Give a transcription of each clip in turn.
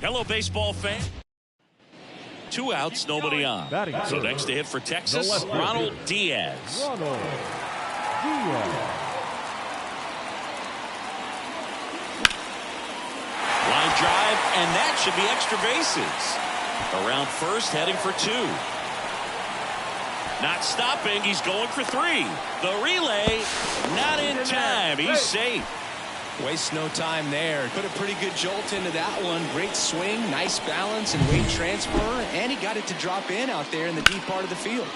Hello, baseball fan. 2 outs, nobody on. So next to hit for Texas, Ronald Diaz. Line drive, and that should be extra bases. Around first, heading for 2. Not stopping, he's going for 3. The relay, not in time. He's safe. Waste no time there. Put a pretty good jolt into that one. Great swing, nice balance and weight transfer, and he got it to drop in out there in the deep part of the field.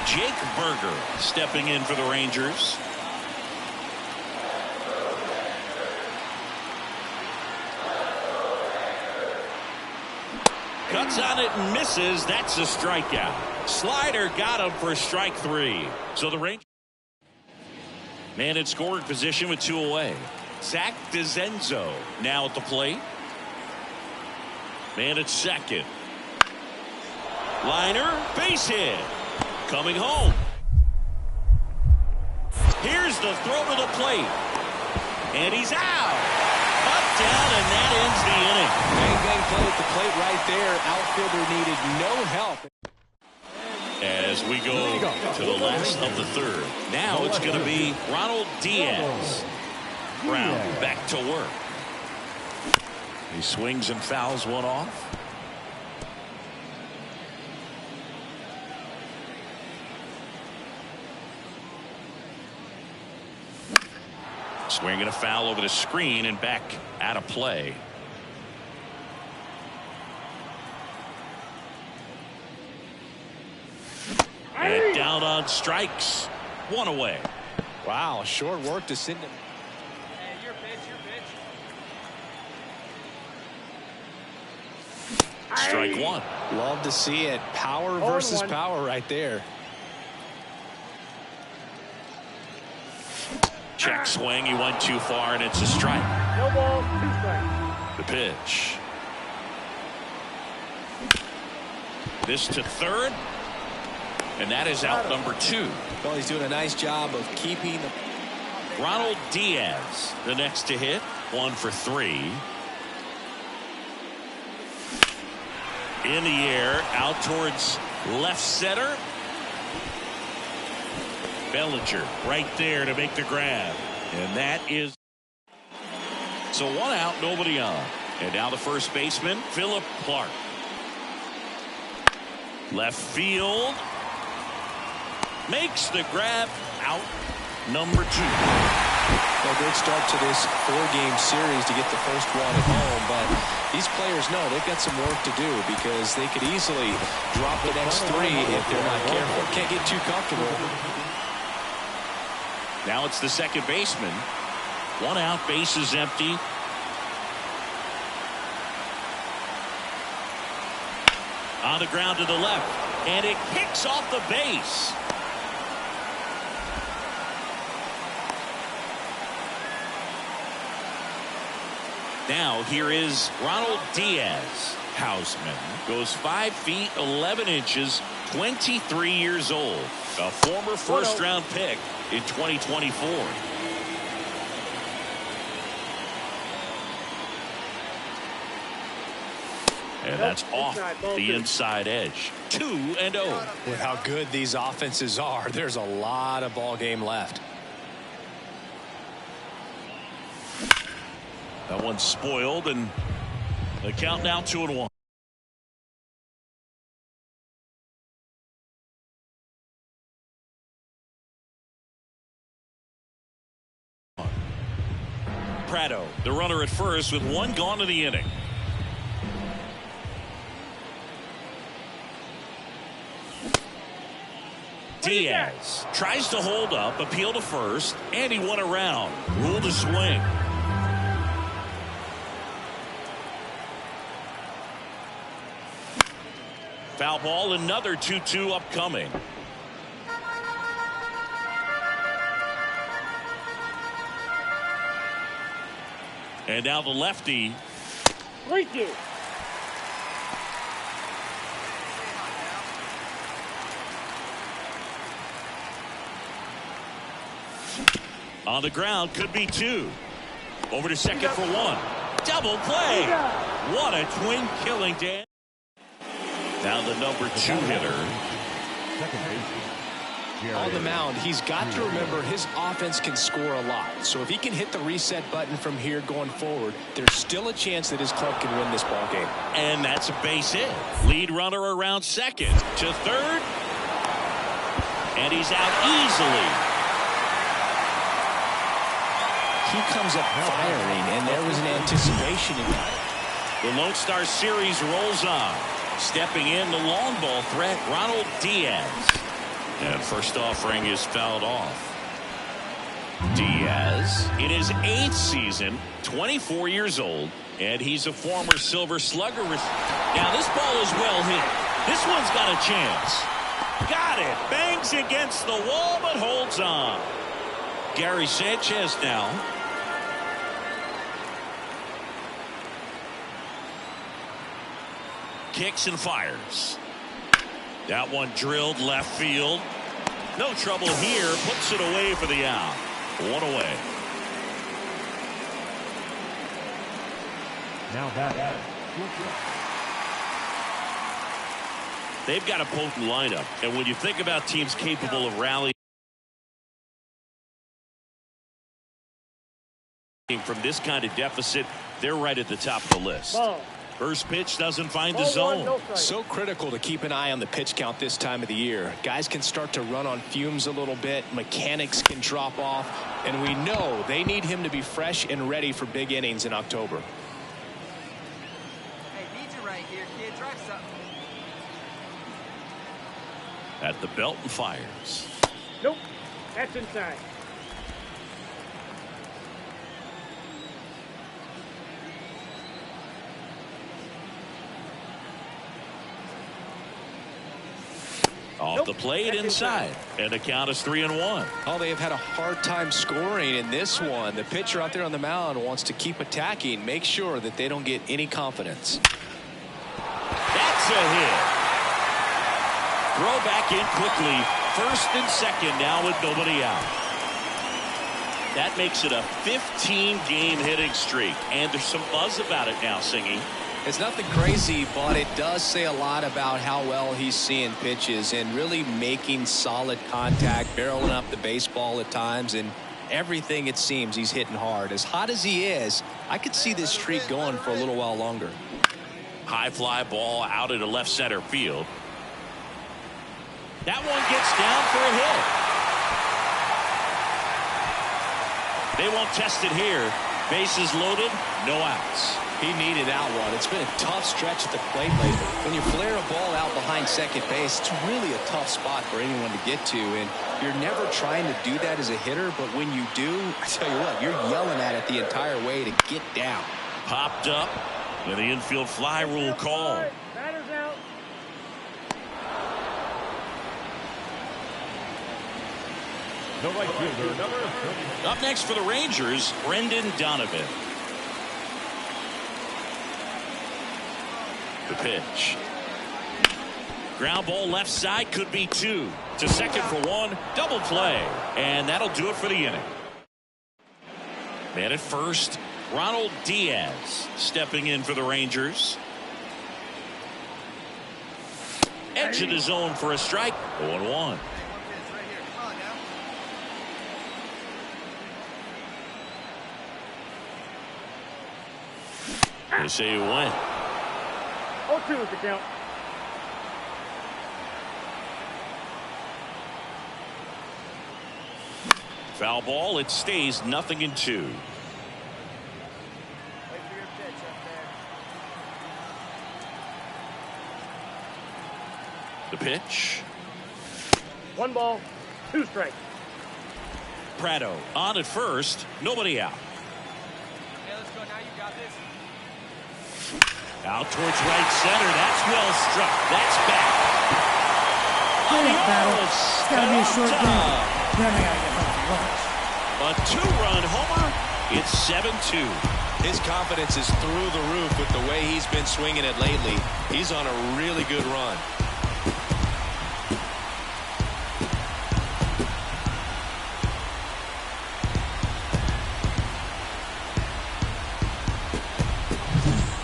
Jake Berger stepping in for the Rangers. Cuts on it and misses. That's a strikeout. Slider got him for strike 3. So the Rangers man in scoring position with 2 away. Zach DeZenzo now at the plate. Man at second. Liner, base hit. Coming home. Here's the throw to the plate. And he's out. Up, down, and that ends the inning. Bang, bang play at the plate right there. Outfielder needed no help. As we go to the last of the 3rd. Now it's going to be Ronald Diaz. Brown back to work. He swings and fouls one off. Swinging a foul over the screen and back out of play. And down on strikes. 1 away. Wow, short work to send him. Hey, your pitch. Strike 1. Love to see it. Power versus power right there. Check swing. He went too far, and it's a strike. No ball, 2 strikes. The pitch. This to third. And that is out number 2. Well, he's doing a nice job of keeping the... Ronald Diaz, the next to hit. 1 for 3. In the air, out towards left center. Bellinger right there to make the grab. And that is... So 1 out, nobody on. And now the first baseman, Philip Clark. Left field. Makes the grab, out number 2. Well, great start to this 4-game series to get the first one at home, but these players know they've got some work to do because they could easily drop the next 3 if they're not careful. Can't get too comfortable. Now it's the second baseman. 1 out, bases empty. On the ground to the left, and it kicks off the base. Now here is Ronald Diaz. Houseman goes 5 feet 11 inches, 23 years old, a former first-round pick in 2024. And that's off the inside edge. 2-0. With how good these offenses are, there's a lot of ball game left. That one's spoiled, and the count now 2-1. Prado, the runner at first, with 1 gone in the inning. Diaz tries to hold up, appeal to first, and he won around. Ruled a swing. Foul ball, another 2-2 upcoming. And now the lefty. 3-2. On the ground, could be 2. Over to second for 1. Double play. What a twin killing, Dan. Now the number 2 hitter. On the mound, he's got to remember his offense can score a lot. So if he can hit the reset button from here going forward, there's still a chance that his club can win this ball game. And that's a base hit. Lead runner around second to third. And he's out easily. He comes up firing, and there was an anticipation in that. The Lone Star Series rolls on. Stepping in, the long ball threat, Ronald Diaz. And first offering is fouled off. Diaz in his 8th season, 24 years old, and he's a former Silver Slugger. Now this ball is well hit. This one's got a chance. Got it. Bangs against the wall, but holds on. Gary Sanchez now. Kicks and fires. That one drilled left field. No trouble here. Puts it away for the out. 1 away. Now that. They've got a potent lineup. And when you think about teams capable of rallying from this kind of deficit, they're right at the top of the list. Ball. First pitch doesn't find the Ball zone. 1, no strike. So critical to keep an eye on the pitch count this time of the year. Guys can start to run on fumes a little bit. Mechanics can drop off. And we know they need him to be fresh and ready for big innings in October. Hey, need you right here, kid. Try something. At the belt and fires. Nope. That's inside. Off the plate inside. And the count is 3-1. Oh, they have had a hard time scoring in this one. The pitcher out there on the mound wants to keep attacking, make sure that they don't get any confidence. That's a hit. Throw back in quickly. First and second now with nobody out. That makes it a 15-game hitting streak. And there's some buzz about it now, Singy. It's nothing crazy, but it does say a lot about how well he's seeing pitches and really making solid contact, barreling up the baseball at times, and everything it seems he's hitting hard. As hot as he is, I could see this streak going for a little while longer. High fly ball out into left center field. That one gets down for a hit. They won't test it here. Bases loaded, no outs. He needed out one. It's been a tough stretch at the plate lately. When you flare a ball out behind second base, it's really a tough spot for anyone to get to, and you're never trying to do that as a hitter, but when you do, I tell you what, you're yelling at it the entire way to get down. Popped up, and the infield fly rule call. Batter's out. The right fielder, number 30. Up next for the Rangers, Brendan Donovan. The pitch. Ground ball left side, could be 2. To second for 1. Double play. And that'll do it for the inning. Man at first, Ronald Diaz stepping in for the Rangers. Edge of the zone for a strike. 0-1. They say you win. 0-2 is the count. Foul ball. It stays 0-2. Wait for your pitch up there. The pitch. 1 ball, 2 strikes. Prado on at first. Nobody out. Okay, let's go. Now you got this. Out towards right center. That's well struck. That's back. Get it, Battle. It's got to be a short game. Then I got to get home. A two-run homer. It's 7-2. His confidence is through the roof with the way he's been swinging it lately. He's on a really good run.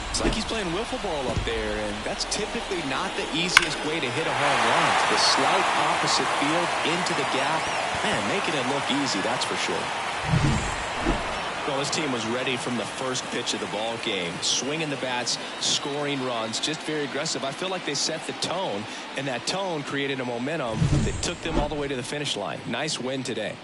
It's like he's playing wiffle ball up there, and that's typically not the easiest way to hit a home run. The slight opposite field into the gap. Man, making it look easy, that's for sure. Well, this team was ready from the first pitch of the ball game. Swinging the bats, scoring runs, just very aggressive. I feel like they set the tone, and that tone created a momentum that took them all the way to the finish line. Nice win today.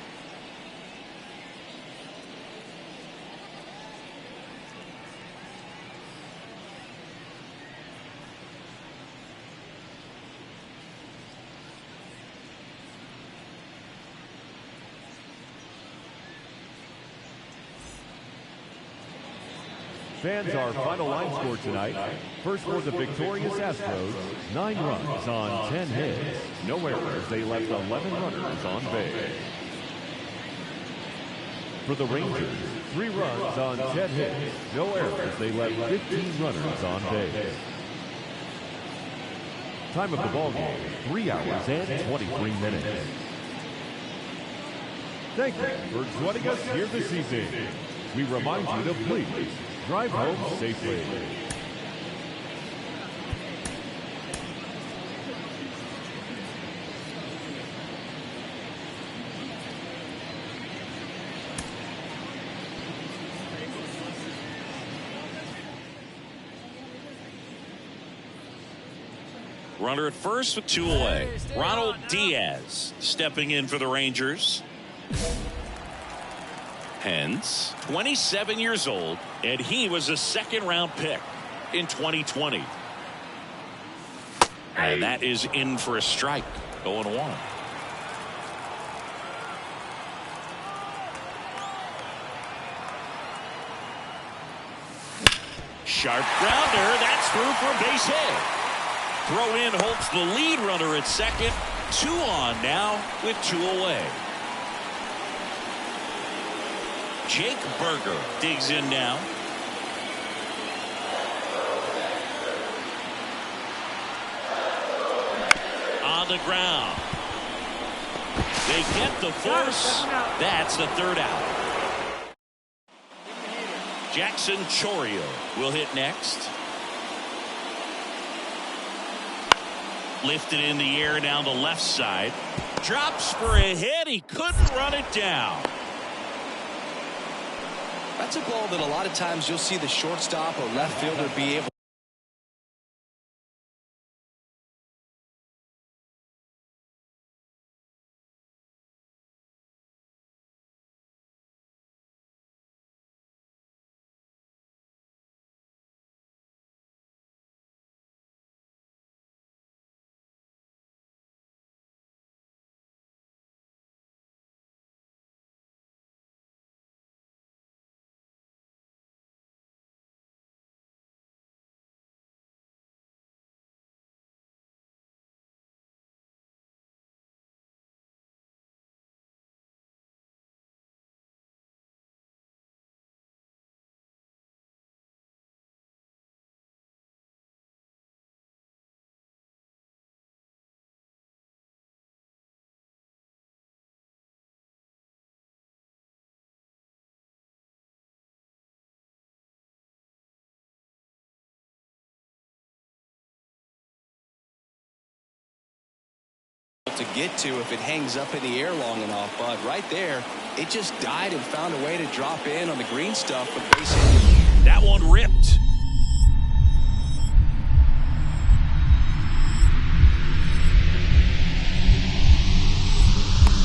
Fans, our final line score tonight. First for the victorious Astros, 9 runs on 10 hits. No errors. They left 11 runners on base. For the Rangers, 3 runs on 10 hits. No errors. They left 15 runners on base. Time of the ball game, 3 hours and 23 minutes. Thank you for joining us here this evening. We remind you to please drive home safely. Runner at first with 2 away. Ronald Diaz stepping in for the Rangers. Hence, 27 years old, and he was a second-round pick in 2020. And that is in for a strike, 0-1. Sharp grounder, that's through for a base hit. Throw in holds the lead runner at second. 2 on now with 2 away. Jake Berger digs in now. On the ground. They get the force. That's the 3rd out. Jackson Chourio will hit next. Lifted in the air down the left side. Drops for a hit. He couldn't run it down. That's a ball that a lot of times you'll see the shortstop or left fielder be able to get to if it hangs up in the air long enough, but right there it just died and found a way to drop in on the green stuff with base hit. That one ripped.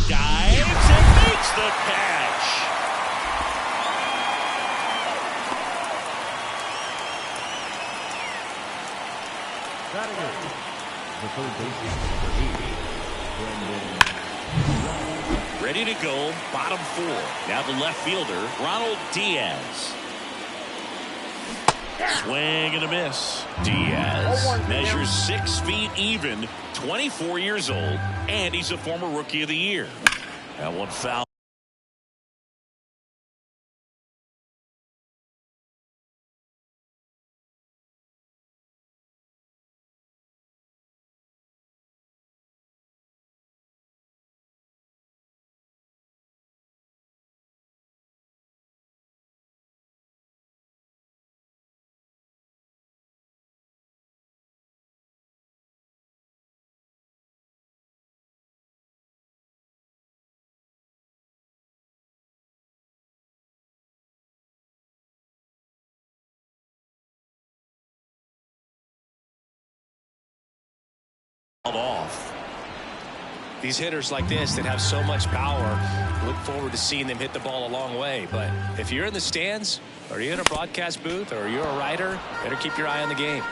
Dives and makes the catch. Batting it, the third baseman, number 8. Ready to go, bottom 4. Now the left fielder, Ronald Diaz. Swing and a miss. Diaz measures 6 feet even, 24 years old, and he's a former Rookie of the Year. That one foul. Off. These hitters like this that have so much power, look forward to seeing them hit the ball a long way. But if you're in the stands, or you're in a broadcast booth, or you're a writer, better keep your eye on the game.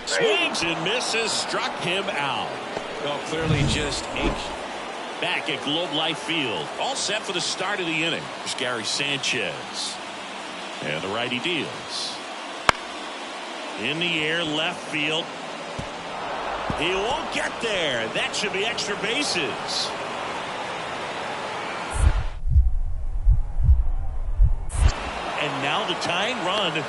Swings and misses, struck him out. Well, clearly just anxious. Back at Globe Life Field, all set for the start of the inning. There's Gary Sanchez. And the righty deals. In the air, left field. He won't get there. That should be extra bases. And now the tying run.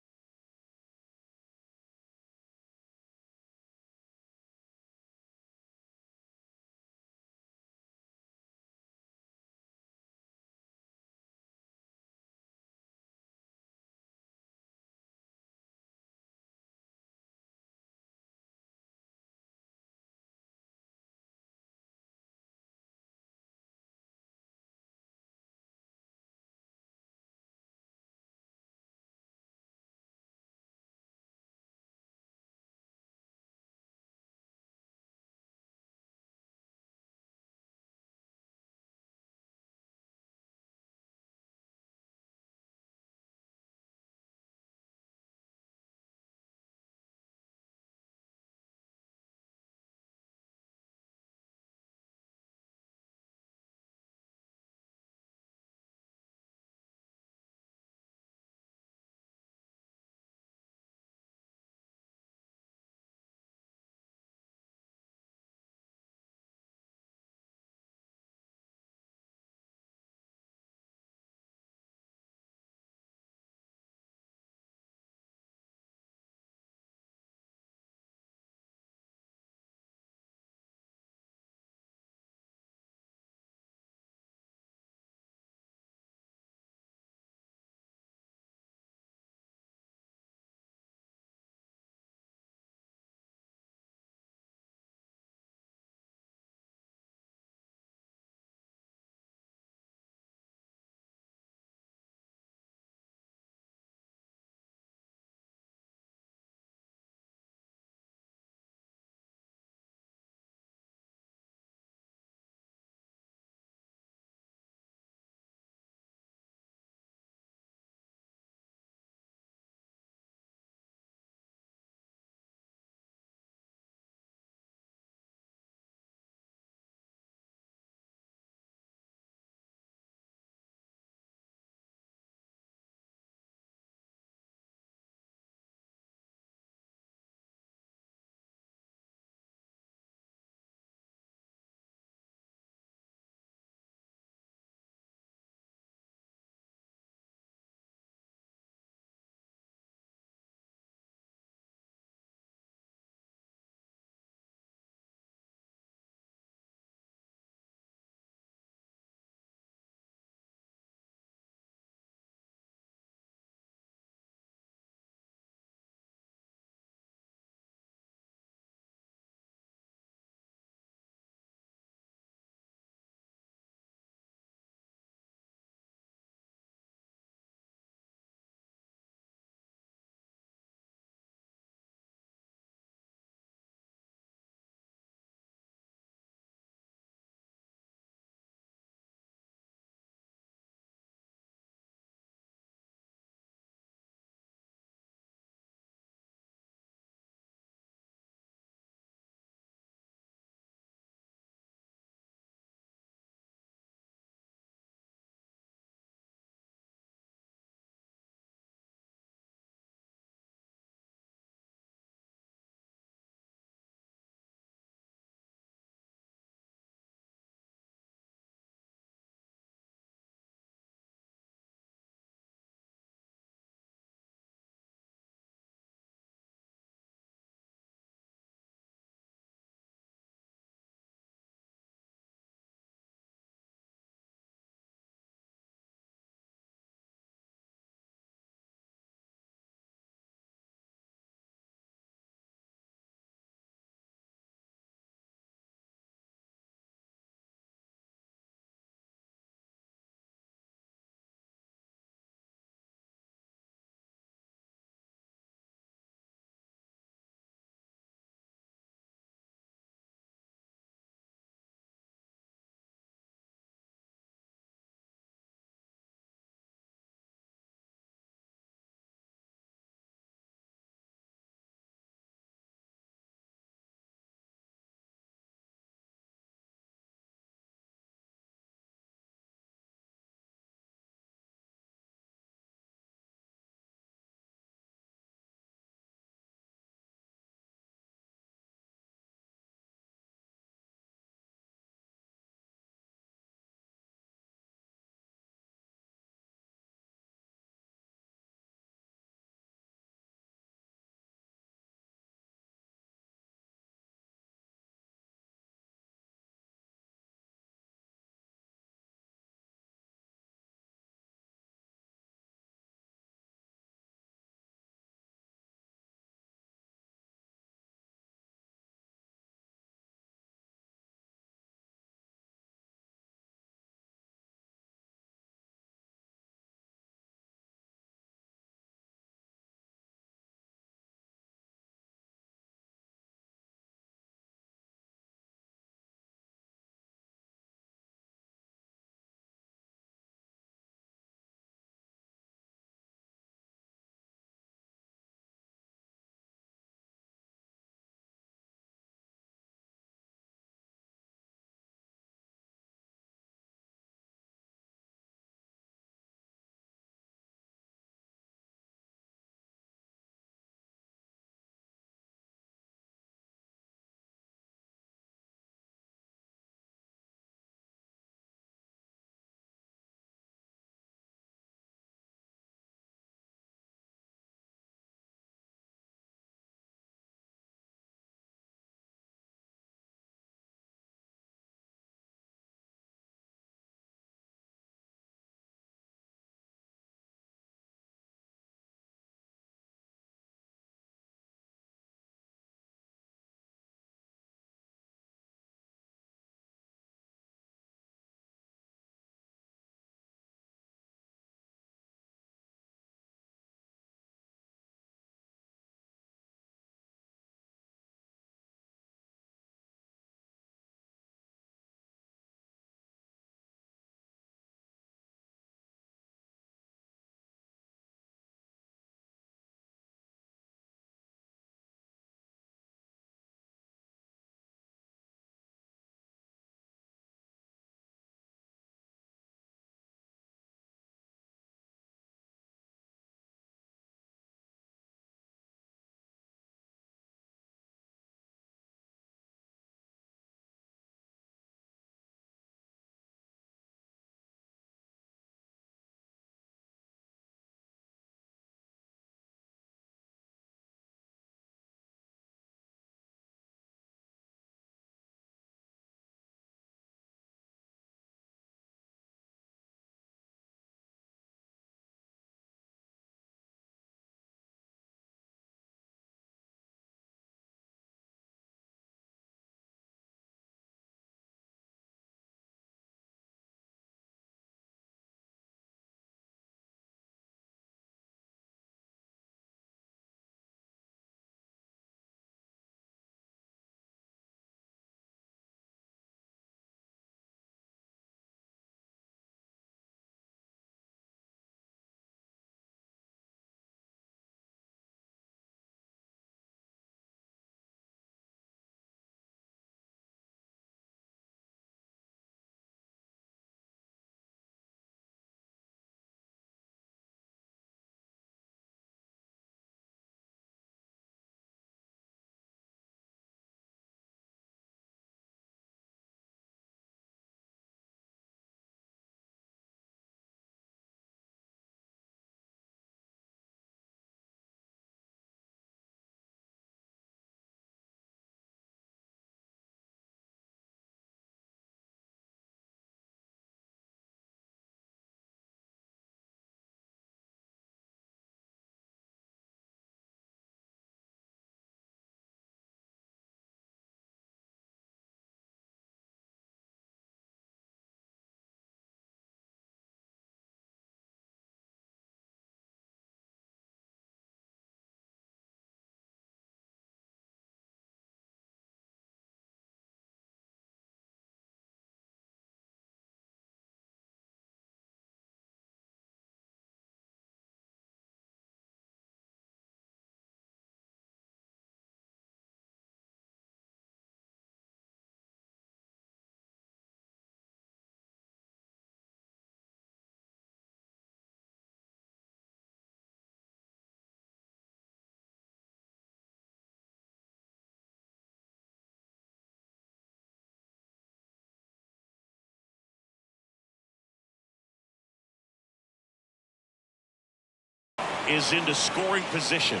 is into scoring position.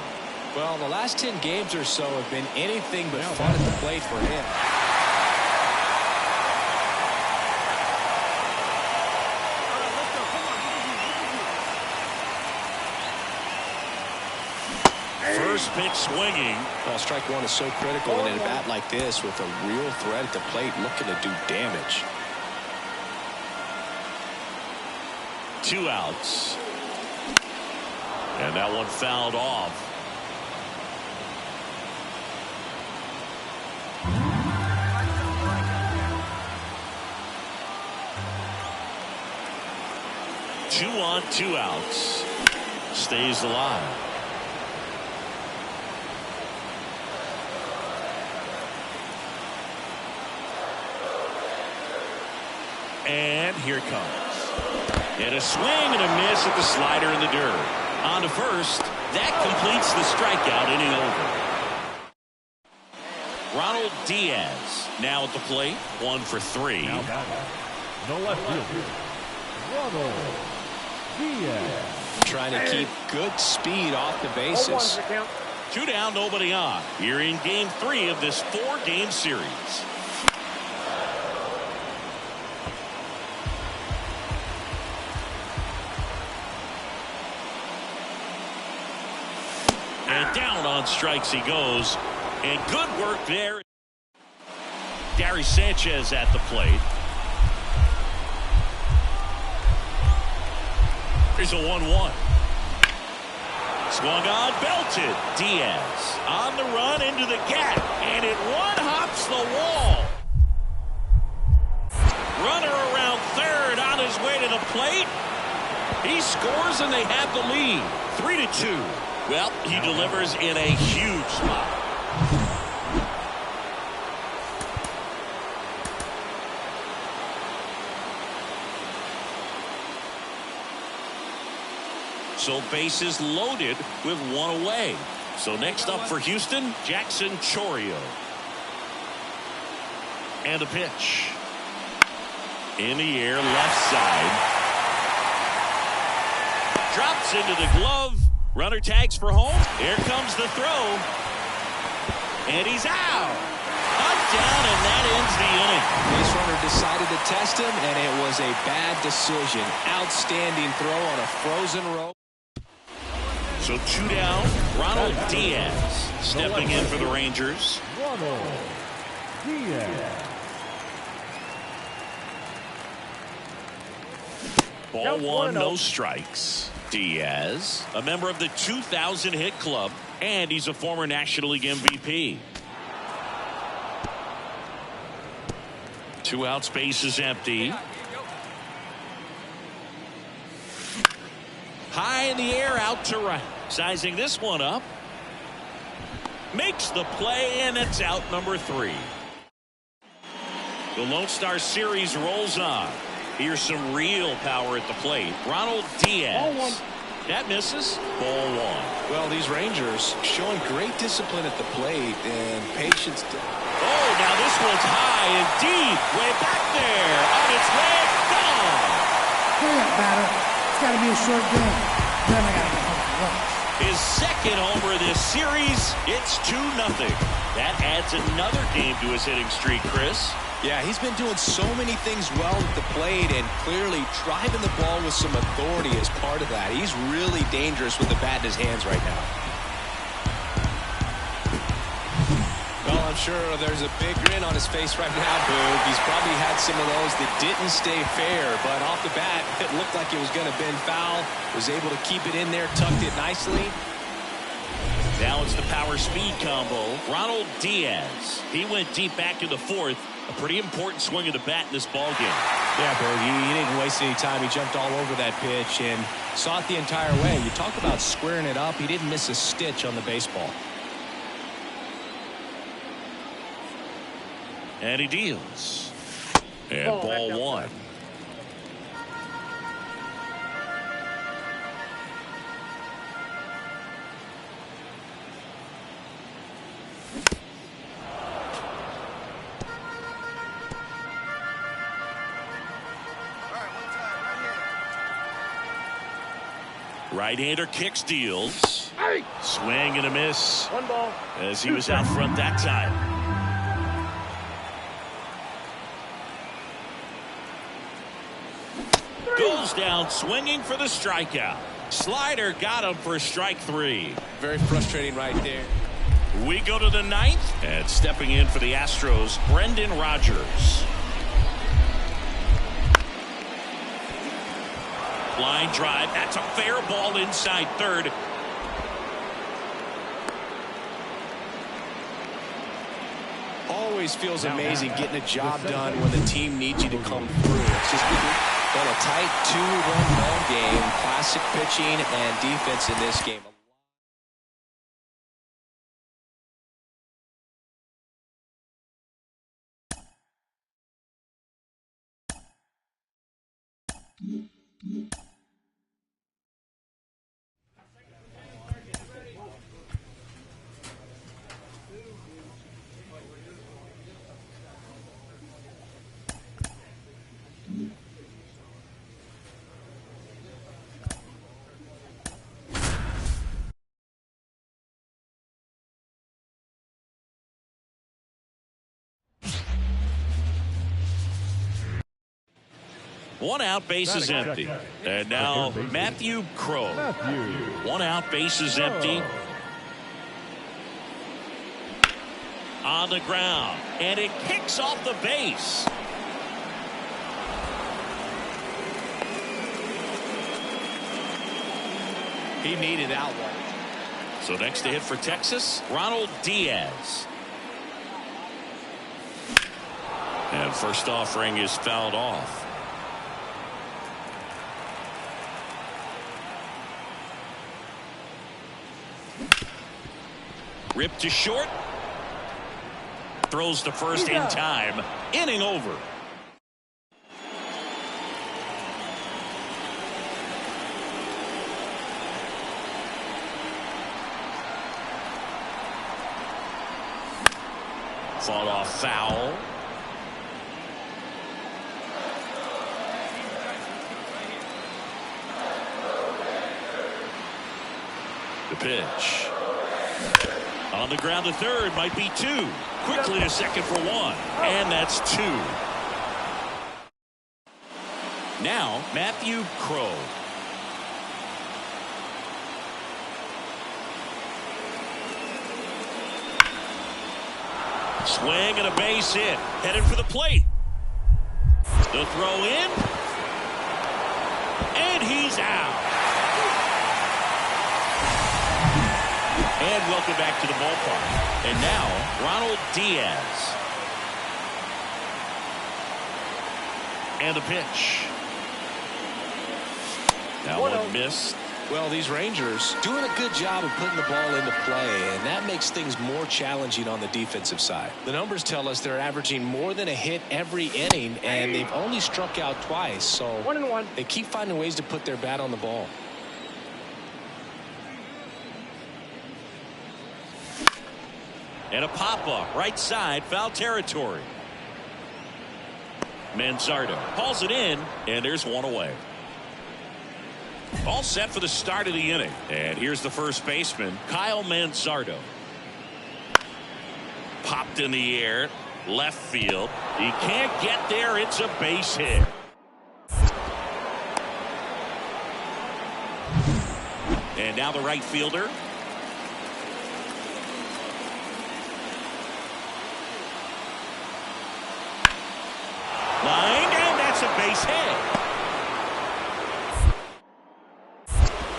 Well, the last 10 games or so have been anything but fun at the plate for him. First pitch swinging. Well, strike one is so critical in a bat like this with a real threat at the plate looking to do damage. 2 outs. And that one fouled off. Two on, 2 outs. Stays alive. And here it comes. And a swing and a miss at the slider in the dirt. On to first. That completes the strikeout, inning over. Ronald Diaz now at the plate. 1 for 3. Now batting, the left fielder, Ronald Diaz. Trying to keep good speed off the bases. 2 down, nobody on. You're in game 3 of this 4-game series. And down on strikes he goes. And good work there. Gary Sanchez at the plate. Here's a 1-1. Swung on, belted. Diaz on the run into the gap. And it one-hops the wall. Runner around third on his way to the plate. He scores and they have the lead. 3-2. Well, he delivers in a huge spot. So bases loaded with 1 away. So next up for Houston, Jackson Chourio. And a pitch. In the air, left side. Drops into the glove. Runner tags for home. Here comes the throw. And he's out. Up, down, and that ends the inning. Base runner decided to test him, and it was a bad decision. Outstanding throw on a frozen row. So 2 down. Ronald Diaz stepping in for the Rangers. Ronald Diaz. Ball 1, no strikes. Diaz, a member of the 2000 hit club, and he's a former National League MVP. 2 outs, base is empty. High in the air, out to right. Sizing this one up. Makes the play, and it's out number 3. The Lone Star Series rolls on. Here's some real power at the plate. Ronald Diaz. That misses. Ball 1. Well, these Rangers showing great discipline at the plate and patience. Oh, now this one's high and deep. Way back there. On its way. Gone. Hurry up, batter. It's got to be a short game. Then I got to get home. His second homer of this series. It's 2-0. That adds another game to his hitting streak, Chris. Yeah, he's been doing so many things well at the plate and clearly driving the ball with some authority as part of that. He's really dangerous with the bat in his hands right now. Well, I'm sure there's a big grin on his face right now, Boog. He's probably had some of those that didn't stay fair, but off the bat, it looked like it was going to bend foul. Was able to keep it in there, tucked it nicely. Now it's the power speed combo. Ronald Diaz. He went deep back in the 4th. A pretty important swing of the bat in this ball game. Yeah, Berg, he didn't waste any time. He jumped all over that pitch and saw it the entire way. You talk about squaring it up. He didn't miss a stitch on the baseball. And he deals. And ball 1. Right-hander kicks, deals. Swing and a miss. 1 ball. As he was out front that time. Goes down swinging for the strikeout. Slider got him for strike 3. Very frustrating right there. We go to the 9th, and stepping in for the Astros, Brendan Rodgers. Line drive. That's a fair ball inside third. Always feels amazing getting a job done when the team needs you to come through. It's just been a tight 2-run ball game. Classic pitching and defense in this game. One out, bases empty. And now Matthew Crowe. 1 out, bases empty. On the ground. And it kicks off the base. He needed that one. So next to hit for Texas, Ronald Diaz. And first offering is fouled off. Ripped to short. Throws to first in time. Inning over. Fought off foul. The pitch. On the ground to third, might be 2. Quickly to second for 1. And that's 2. Now, Matthew Crowe. Swing and a base hit. Headed for the plate. The throw in. And he's out. And welcome back to the ballpark. And now, Ronald Diaz. And the pitch. That one missed. Well, these Rangers doing a good job of putting the ball into play, and that makes things more challenging on the defensive side. The numbers tell us they're averaging more than a hit every inning, and they've only struck out twice, so 1-1. they keep finding ways to put their bat on the ball. And a pop-up, right side, foul territory. Manzardo hauls it in, and there's one away. All set for the start of the inning. And here's the first baseman, Kyle Manzardo. Popped in the air, left field. He can't get there. It's a base hit. And now the right fielder. Line, and that's a base hit.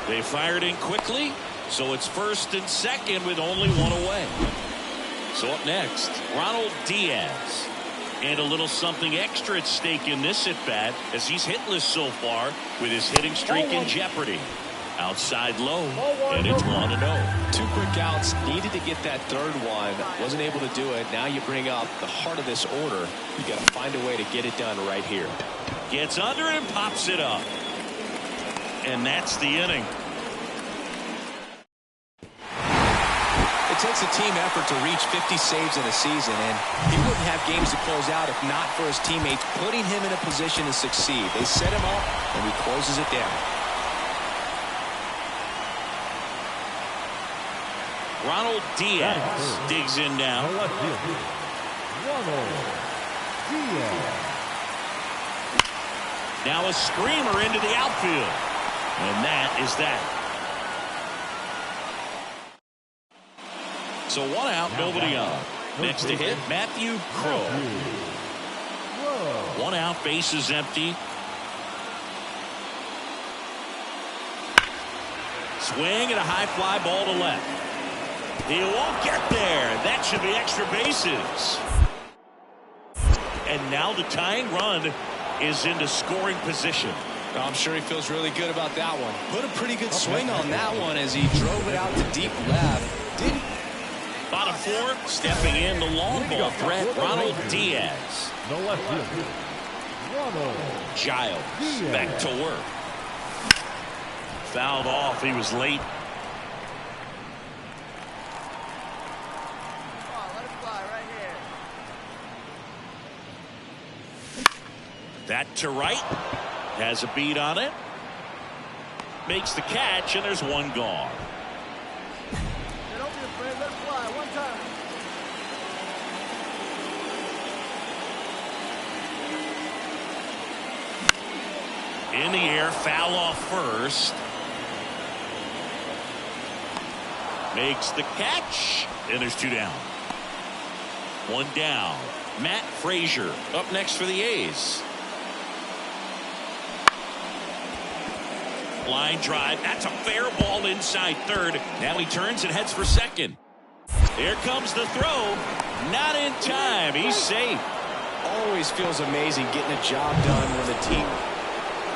They fired in quickly, so it's first and second with only one away. So up next, Ronald Diaz. And a little something extra at stake in this at-bat as he's hitless so far with his hitting streak in jeopardy. Outside low, and it's 1-0. 2 quick outs, needed to get that third one, wasn't able to do it. Now you bring up the heart of this order. You got to find a way to get it done right here. Gets under it and pops it up. And that's the inning. It takes a team effort to reach 50 saves in a season, and he wouldn't have games to close out if not for his teammates putting him in a position to succeed. They set him up, and he closes it down. Ronald Diaz digs in now. The left fielder, Ronald Diaz. Now a screamer into the outfield. And that is that. So 1 out, nobody on. Next to hit, Matthew Crow. 1 out, bases empty. Swing and a high fly ball to left. He won't get there. That should be extra bases. And now the tying run is into scoring position. I'm sure he feels really good about that one. Put a pretty good swing on that one as he drove it out to deep left. Didn't. Bottom 4, stepping in the long ball threat, Ronald Diaz. The left fielder, Ronald Giles Diaz. back to work. Fouled off. He was late. That to right. Has a beat on it. Makes the catch, and there's 1 gone. Don't be afraid. Let it fly. 1 time. In the air, foul off first. Makes the catch, and there's 2 down. 1 down. Matt Frazier up next for the A's. Line drive. That's a fair ball inside third. Now he turns and heads for second. Here comes the throw. Not in time. He's safe. Always feels amazing getting a job done when the team.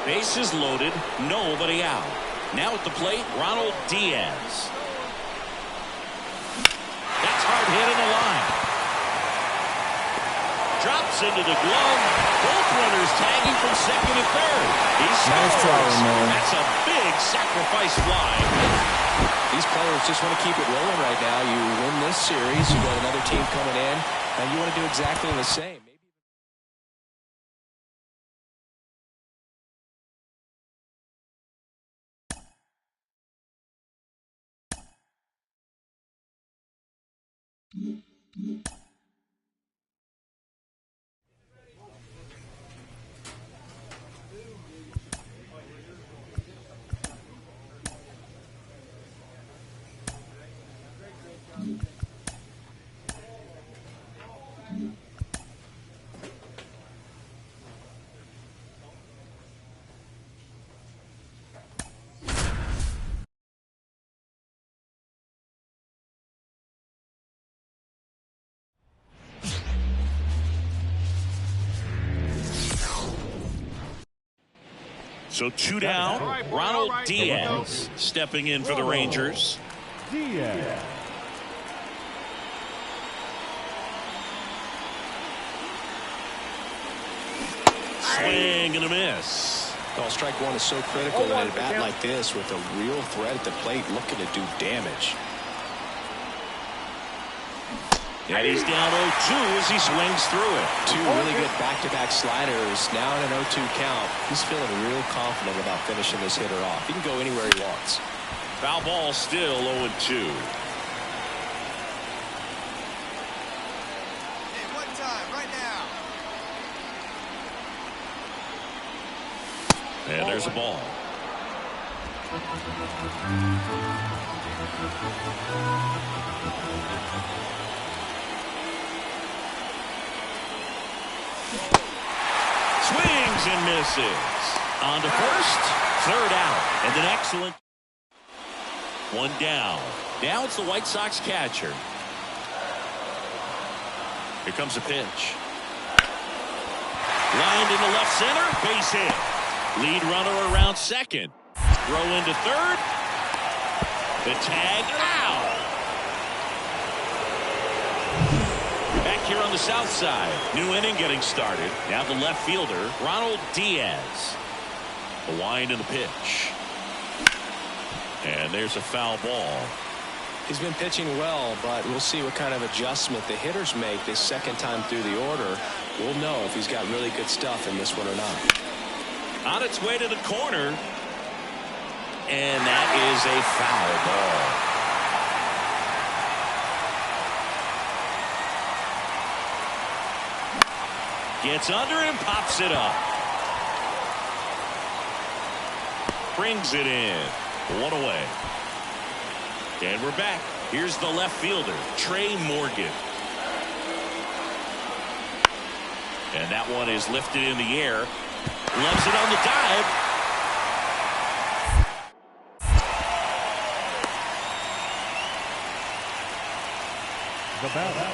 Bases loaded. Nobody out. Now at the plate, Ronald Diaz. That's hard hit in the line. Drops into the glove. Both runners tagging from second and third. He scores. Nice try, man. That's a big sacrifice fly. These players just want to keep it rolling right now. You win this series, you got another team coming in, and you want to do exactly the same. So 2 down. Ronald Diaz stepping in for the Rangers. Diaz. Swing and a miss. Well, strike 1 is so critical in a bat like this with a real threat at the plate looking to do damage. And he's down 0-2 as he swings through it. 2 really good back-to-back sliders. Now in an 0-2 count. He's feeling real confident about finishing this hitter off. He can go anywhere he wants. Foul ball still 0-2. One time, right now. And there's a ball. Swings and misses. On to first. 3rd out. And an excellent 1 down. Now it's the White Sox catcher. Here comes a pitch. Lined into left center. Base hit. Lead runner around second. Throw into third. The tag out. Back here on the south side. New inning getting started. Now the left fielder, Ronald Diaz. The wind and the pitch. And there's a foul ball. He's been pitching well, but we'll see what kind of adjustment the hitters make this second time through the order. We'll know if he's got really good stuff in this one or not. On its way to the corner. And that is a foul ball. Gets under and pops it up. Brings it in. One away. And we're back. Here's the left fielder, Trey Morgan. And that one is lifted in the air. Loves it on the dive. The batter,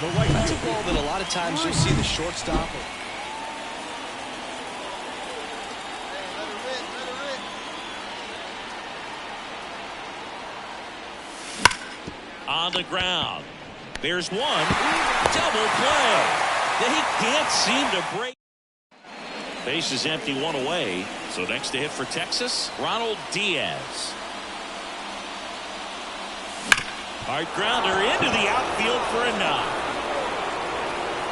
the right That's a fielder. ball that a lot of times you'll see the shortstop. On the ground. There's one. Double play. They can't seem to break. Base is empty, one away. So next to hit for Texas, Ronald Diaz. Hard grounder into the outfield for a knock.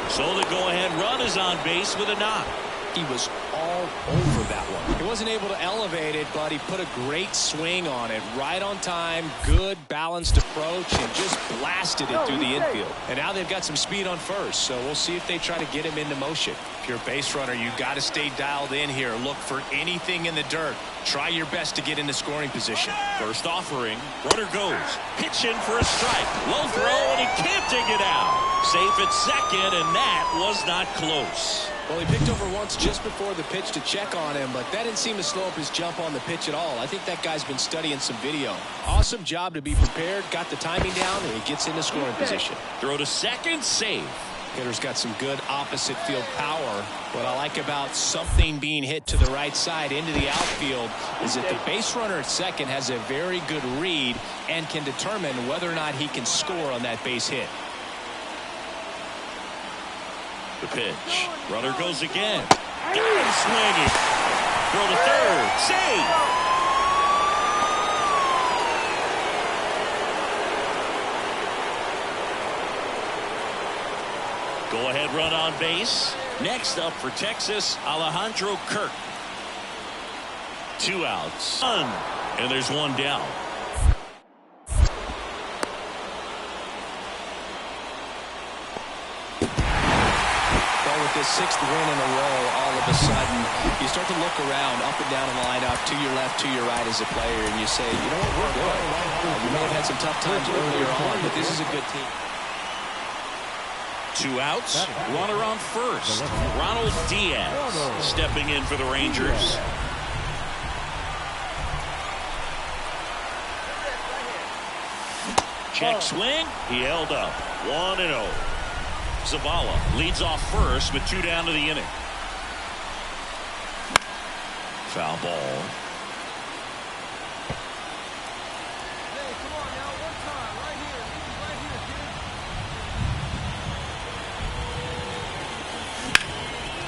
So the go-ahead run is on base with a knock. He was all over that one. He wasn't able to elevate it, but he put a great swing on it. Right on time, good balanced approach, and just blasted it through the infield. And now they've got some speed on first, so we'll see if they try to get him into motion. If you're a base runner, you got to stay dialed in here. Look for anything in the dirt. Try your best to get into scoring position. First offering, runner goes. Pitch in for a strike. Low throw, and he can't dig it out. Safe at second, and that was not close. Well, he picked over once just before the pitch to check on him, but that didn't seem to slow up his jump on the pitch at all. I think that guy's been studying some video. Awesome job to be prepared, got the timing down, and he gets into scoring position. Throw to second, safe. Hitter's got some good opposite field power. What I like about something being hit to the right side into the outfield is that the base runner at second has a very good read and can determine whether or not he can score on that base hit. The pitch. Runner goes again. Got him swinging. Throw to third. Safe. Go ahead run on base. Next up for Texas, Alejandro Kirk. 2 outs. And there's one down. With this 6th win in a row, all of a sudden, you start to look around, up and down the lineup, to your left, to your right as a player, and you say, you know what, we're good. We may have had some tough times earlier on, but this is a good team. 2 outs. Runner on first. Ronald Diaz stepping in for the Rangers. Check swing. He held up. 1-0. Zavala leads off first with 2 down to the inning. Foul ball. Hey, come on now, one time, right here,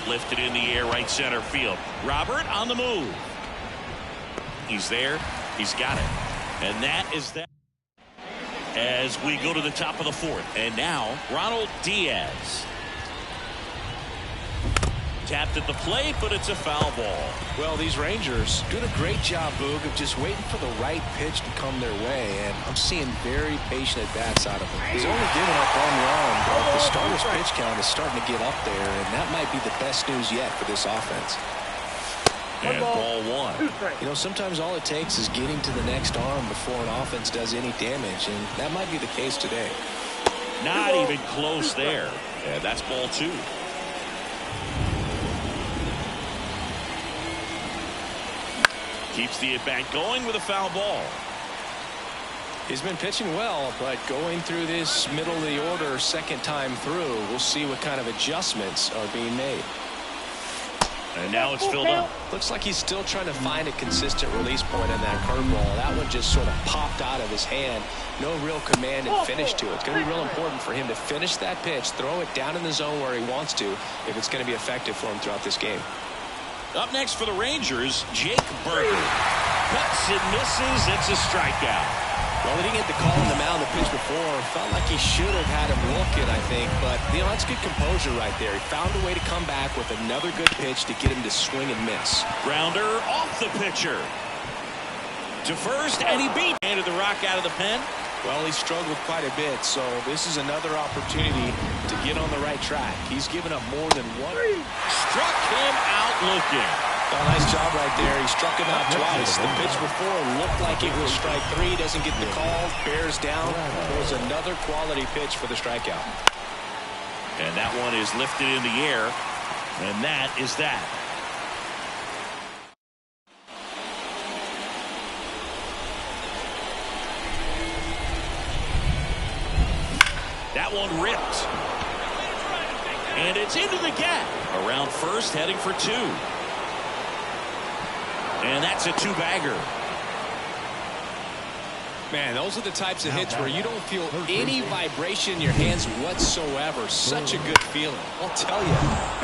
kid. Lifted in the air, right center field. Robert on the move. He's there. He's got it. And that is that. As we go to the top of the 4th. And now, Ronald Diaz. Tapped at the plate, but it's a foul ball. Well, these Rangers doing a great job, Boog, of just waiting for the right pitch to come their way, and I'm seeing very patient at-bats out of him. He's only given up 1 run, but the starter's pitch count is starting to get up there, and that might be the best news yet for this offense. And ball 1. You know, sometimes all it takes is getting to the next arm before an offense does any damage, and that might be the case today. Not even close there. Yeah, that's ball 2. Keeps the at-bat going with a foul ball. He's been pitching well, but going through this middle of the order 2nd time through, we'll see what kind of adjustments are being made. And now it's filled up. Looks like he's still trying to find a consistent release point on that curveball. That one just sort of popped out of his hand. No real command and finish to it. It's going to be real important for him to finish that pitch, throw it down in the zone where he wants to, if it's going to be effective for him throughout this game. Up next for the Rangers, Jake Burger. Cuts and misses. It's a strikeout. Well, he didn't get the call on the mound the pitch before. Felt like he should have had him look it, I think. But, you know, that's good composure right there. He found a way to come back with another good pitch to get him to swing and miss. Grounder off the pitcher. To first, and he beat. Handed the rock out of the pen. Well, he struggled quite a bit, so this is another opportunity to get on the right track. He's given up more than one. Struck him out looking. Well, nice job right there. He struck him out twice. The pitch before looked like it was strike 3. Doesn't get the call. Bears down. It was another quality pitch for the strikeout. And that one is lifted in the air. And that is that. That one ripped. And it's into the gap. Around first, heading for 2. And that's a 2-bagger. Man, those are the types of hits where you don't feel any vibration in your hands whatsoever. Such a good feeling. I'll tell you,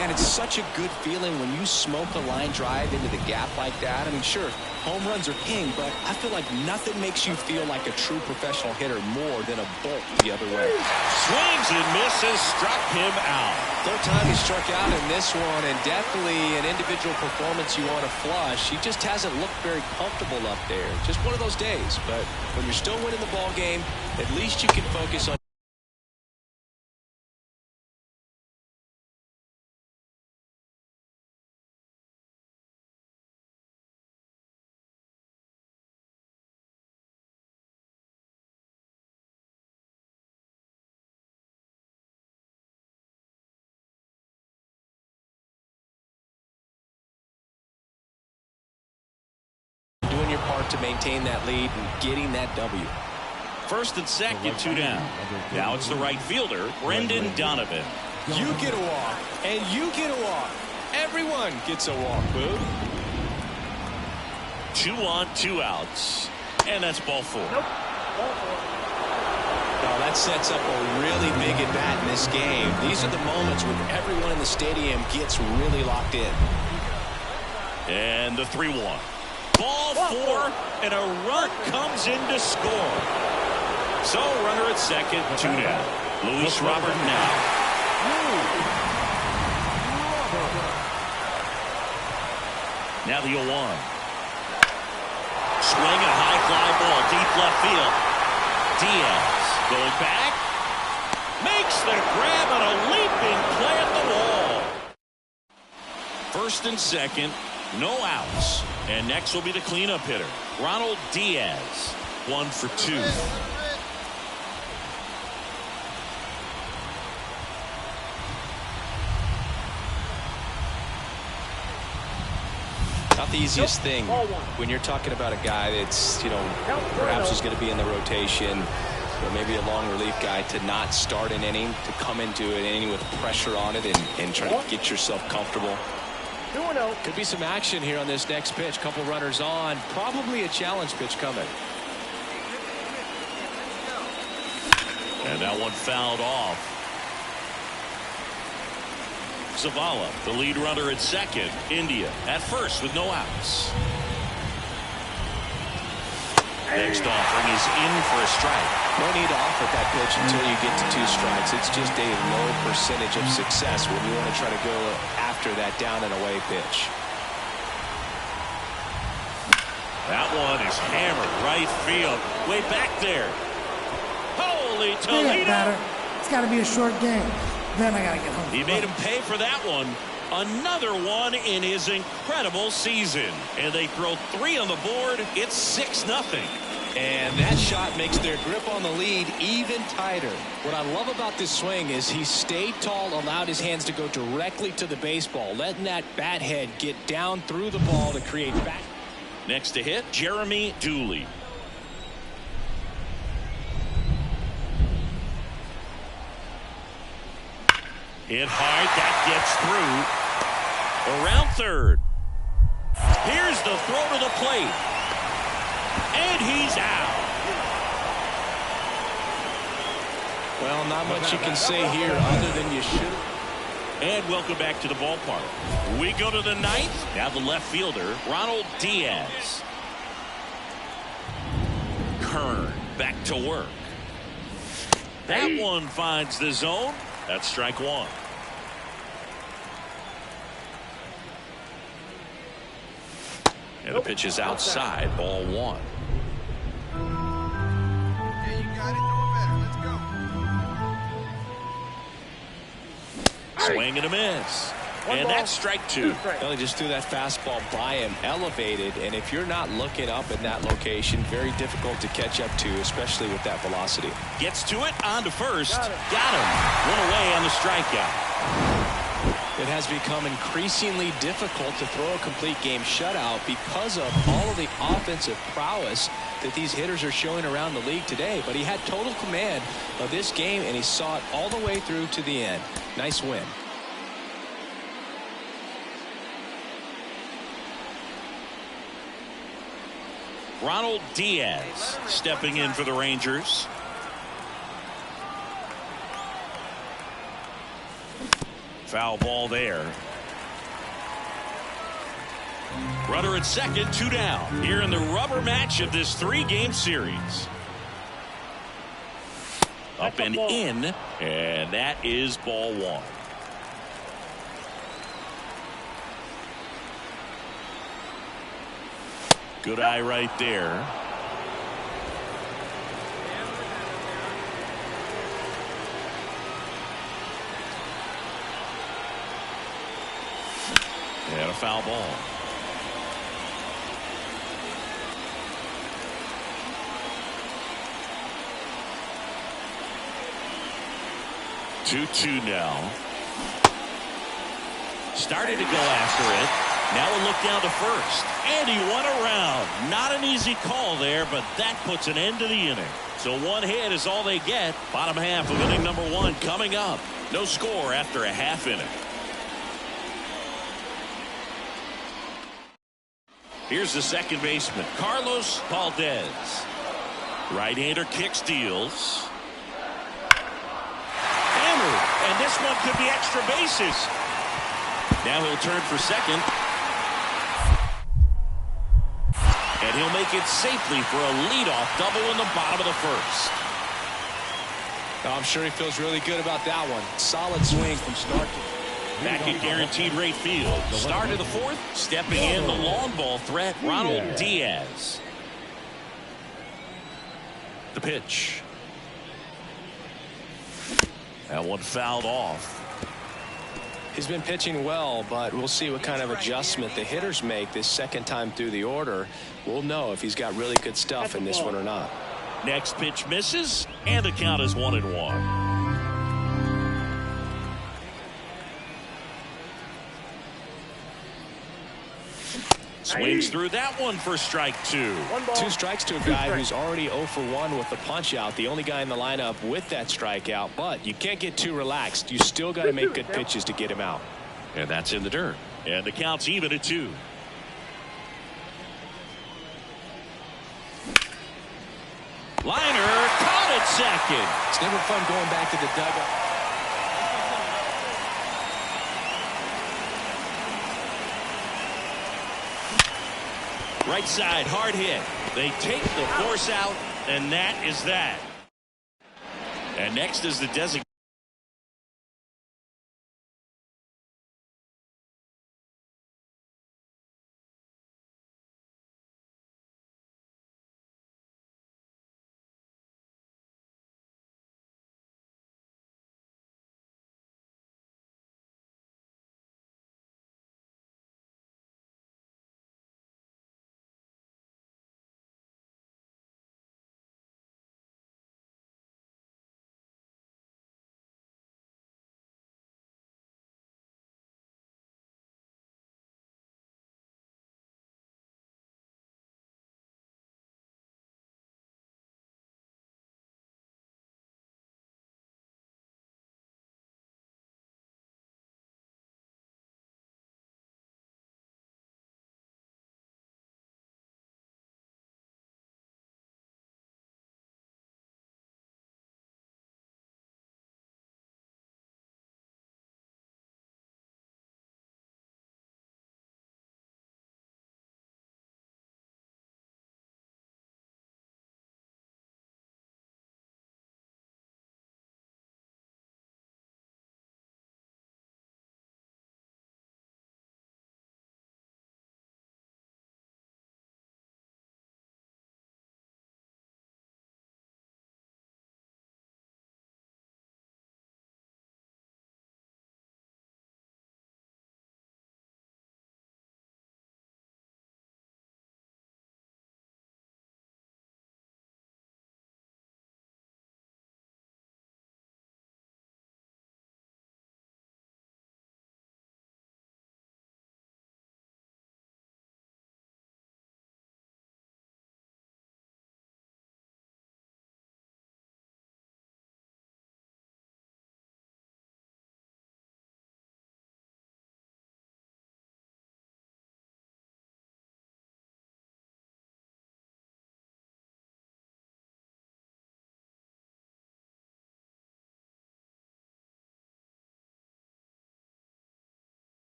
man, it's such a good feeling when you smoke a line drive into the gap like that. I mean, sure, home runs are king, but I feel like nothing makes you feel like a true professional hitter more than a bolt the other way. Swings and misses, struck him out. Third time he struck out in this one, and definitely an individual performance you want to flush. He just hasn't looked very comfortable up there. Just one of those days, but when you're still winning the ball game, at least you can focus on. Doing your part to maintain that lead and getting that W. First and second, 2 down. Now it's the right fielder, Brendan Donovan. You get a walk, and you get a walk. Everyone gets a walk, boo. 2 on, 2 outs. And that's ball 4. Nope. Ball 4. Now that sets up a really big at bat in this game. These are the moments when everyone in the stadium gets really locked in. And the 3-1. Ball 4, and a run comes in to score. So runner at second, 2 down. Luis Robert now. Now the 0-1. Swing a high fly ball deep left field. Diaz going back. Makes the grab on a leaping play at the wall. First and second, no outs. And next will be the cleanup hitter, Ronald Diaz. 1 for 2. Not the easiest thing when you're talking about a guy that's, perhaps is going to be in the rotation, or maybe a long relief guy, to not start an inning, to come into an inning with pressure on it and try to get yourself comfortable. 2-0. Could be some action here on this next pitch. Couple runners on. Probably a challenge pitch coming. And that one fouled off. Zavala, the lead runner at second. India at first with no outs. Next offering is in for a strike. No need to offer that pitch until you get to 2 strikes. It's just a low percentage of success when you want to try to go after that down and away pitch. That one is hammered right field. Way back there. Holy Hey, batter. Toledo. It's got to be a short game. Then I got to get home. He made him pay for that one. Another one in his incredible season. And they throw 3 on the board. It's 6-0. And that shot makes their grip on the lead even tighter. What I love about this swing is he stayed tall, allowed his hands to go directly to the baseball, letting that bat head get down through the ball to create back. Next to hit, Jeremy Dooley. Hit hard, that gets through. Around third. Here's the throw to the plate. And he's out. Well, not much you can say here other than you should. And welcome back to the ballpark. We go to the 9th. Now the left fielder, Ronald Diaz. Kern back to work. That one finds the zone. That's strike 1. And the pitch is outside, ball 1. Yeah, you got it. Swing and a miss. And that's strike two. Well, he just threw that fastball by him, elevated, and if you're not looking up in that location, very difficult to catch up to, especially with that velocity. Gets to it, on to first. Got him. One away on the strikeout. It has become increasingly difficult to throw a complete game shutout because of all of the offensive prowess that these hitters are showing around the league today. But he had total command of this game, and he saw it all the way through to the end. Nice win. Ronald Diaz stepping in for the Rangers. Foul ball there. Runner at second, 2 down. Here in the rubber match of this 3-game series. Up and in, and that is ball 1. Good eye right there. And a foul ball. Two now. Started to go after it. Now a look down to first. And he went around. Not an easy call there, but that puts an end to the inning. So 1 hit is all they get. Bottom half of inning number 1 coming up. No score after a half inning. Here's the second baseman, Carlos Valdez. Right-hander kicks, deals. Hammered, and this one could be extra bases. Now he'll turn for second. And he'll make it safely for a leadoff double in the bottom of the first. I'm sure he feels really good about that one. Solid swing from start to back at guaranteed rate field. Start of the 4th. Stepping in the long ball threat, Ronald Diaz. The pitch. That one fouled off. He's been pitching well, but we'll see what kind of adjustment the hitters make this second time through the order. We'll know if he's got really good stuff in this one or not. Next pitch misses, and the count is 1-1. Swings through that one for strike 2. 2 strikes to a guy who's already 0 for 1 with the punch out. The only guy in the lineup with that strikeout, but you can't get too relaxed. You still got to make good pitches to get him out. And that's in the dirt. And the count's even at 2. Liner caught at second. It's never fun going back to the dugout. Right side, hard hit. They take the force out, and that is that. And next is the designated.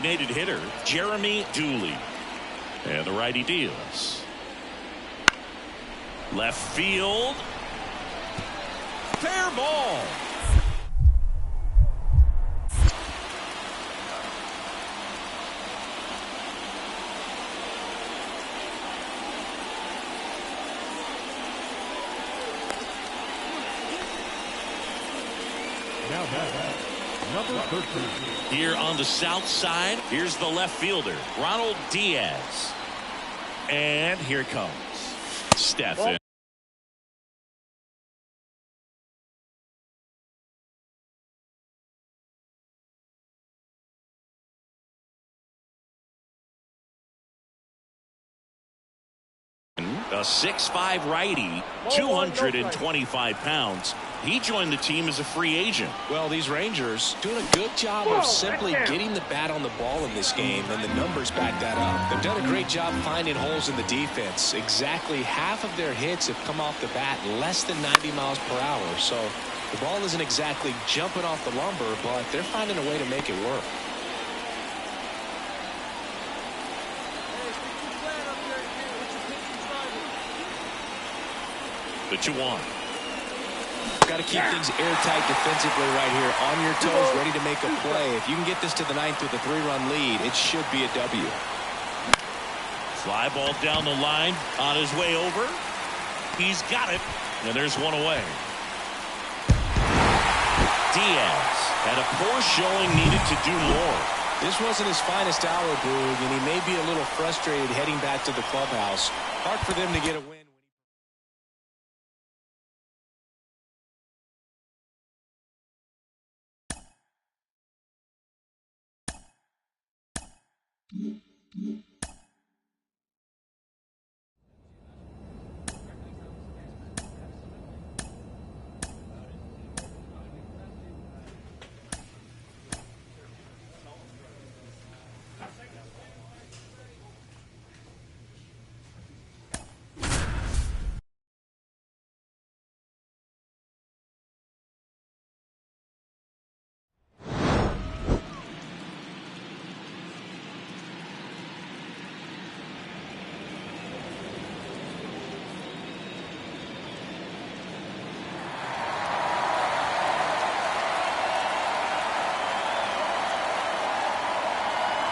Designated hitter Jeremy Dooley. And the righty deals. Left field. Fair ball. Now back, number 13. Here on the south side, here's the left fielder, Ronald Diaz. And here comes Stephen. A 6'5" righty, 225 pounds. He joined the team as a free agent. Well, these Rangers doing a good job of simply getting the bat on the ball in this game, and the numbers back that up. They've done a great job finding holes in the defense. Exactly half of their hits have come off the bat less than 90 miles per hour. So the ball isn't exactly jumping off the lumber, but they're finding a way to make it work. The 2-1. Got to keep things airtight defensively right here. On your toes, ready to make a play. If you can get this to the ninth with a 3-run lead, it should be a W. Fly ball down the line on his way over. He's got it. And there's one away. Diaz had a poor showing, needed to do more. This wasn't his finest hour, Boog, and he may be a little frustrated heading back to the clubhouse. Hard for them to get a win.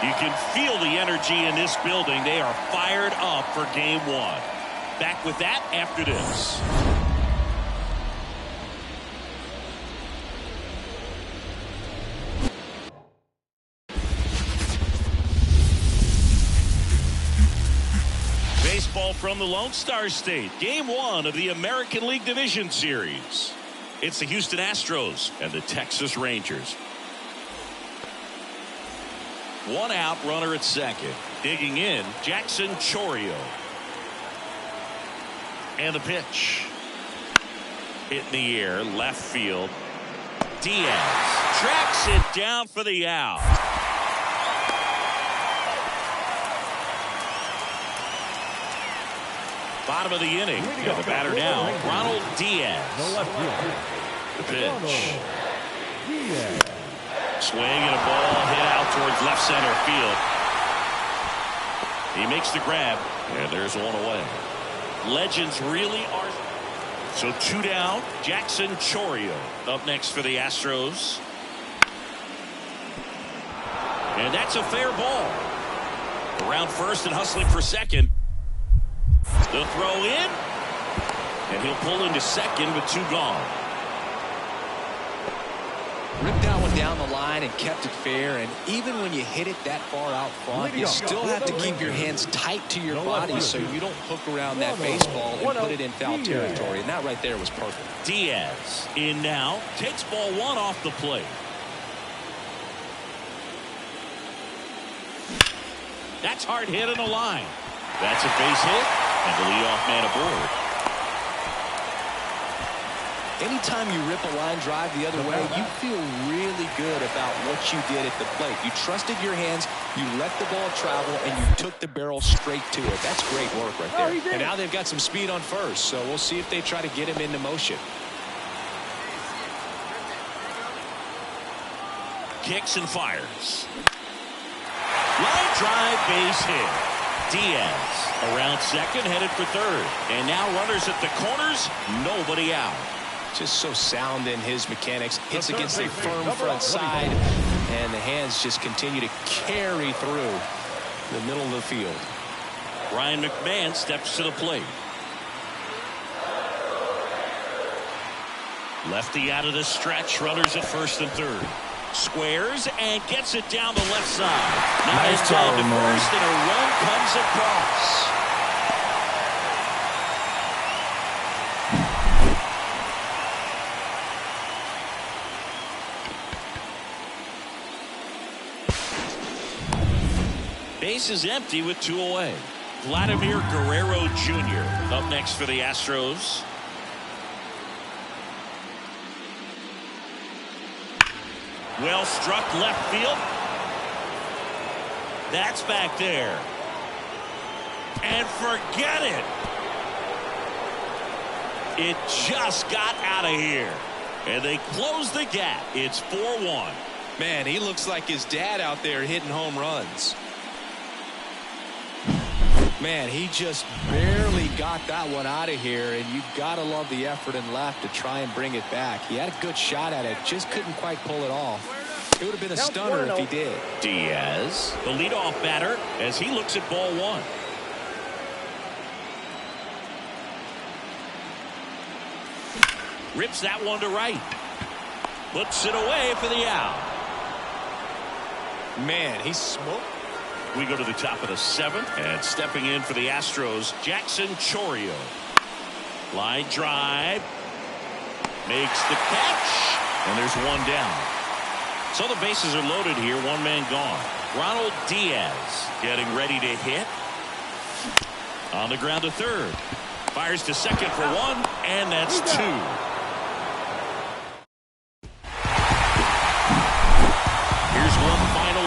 You can feel the energy in this building. They are fired up for game one. Back with that after this. Baseball from the Lone Star State. Game one of the American League Division Series. It's the Houston Astros and the Texas Rangers. One out, runner at second. Digging in, Jackson Chourio. And the pitch. Hit in the air, left field. Diaz tracks it down for the out. Bottom of the inning. And the batter now, Ronald Diaz. The pitch. Swing and a ball hit out towards left center field. He makes the grab, and there's one away. Legends really are. So two down. Jackson Chourio up next for the Astros. And that's a fair ball. Around first and hustling for second. The throw in. And he'll pull into second with two gone. Ripped that one down the line and kept it fair, and even when you hit it that far out front, you still have to keep your hands tight to your body so you don't hook around that baseball and put it in foul territory, and that right there was perfect. Diaz in now, takes ball one off the plate. That's hard hit in the line. That's a base hit, and the leadoff man aboard. Anytime you rip a line drive the other way, you feel really good about what you did at the plate. You trusted your hands, you let the ball travel, and you took the barrel straight to it. That's great work right there. And now they've got some speed on first, so we'll see if they try to get him into motion. Kicks and fires. base hit. Diaz around second, headed for third. And now runners at the corners, nobody out. Just so sound in his mechanics. Hits against a firm front side, and the hands just continue to carry through the middle of the field. Ryan McMahon steps to the plate. Lefty out of the stretch, runners at first and third. Squares and gets it down the left side. Now nice down to man. first, and a run comes across. Base is empty with 2 away. Vladimir Guerrero Jr. up next for the Astros. Well struck left field. That's back there. And forget it. It just got out of here. And they close the gap. It's 4-1. Man, he looks like his dad out there hitting home runs. Man, he just barely got that one out of here, and you've got to love the effort in left to try and bring it back. He had a good shot at it, just couldn't quite pull it off. It would have been a stunner if he did. Diaz, the leadoff batter, as he looks at ball one. Rips that one to right. Puts it away for the out. Man, he smoked. We go to the top of the 7th, and stepping in for the Astros, Jackson Chourio. Line drive. Makes the catch. And there's one down. So the bases are loaded here. 1 man gone. Ronald Diaz getting ready to hit. On the ground to third. Fires to second for 1, and that's 2.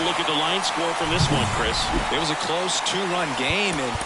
Look at the line score from this one, Chris. It was a close 2-run game, and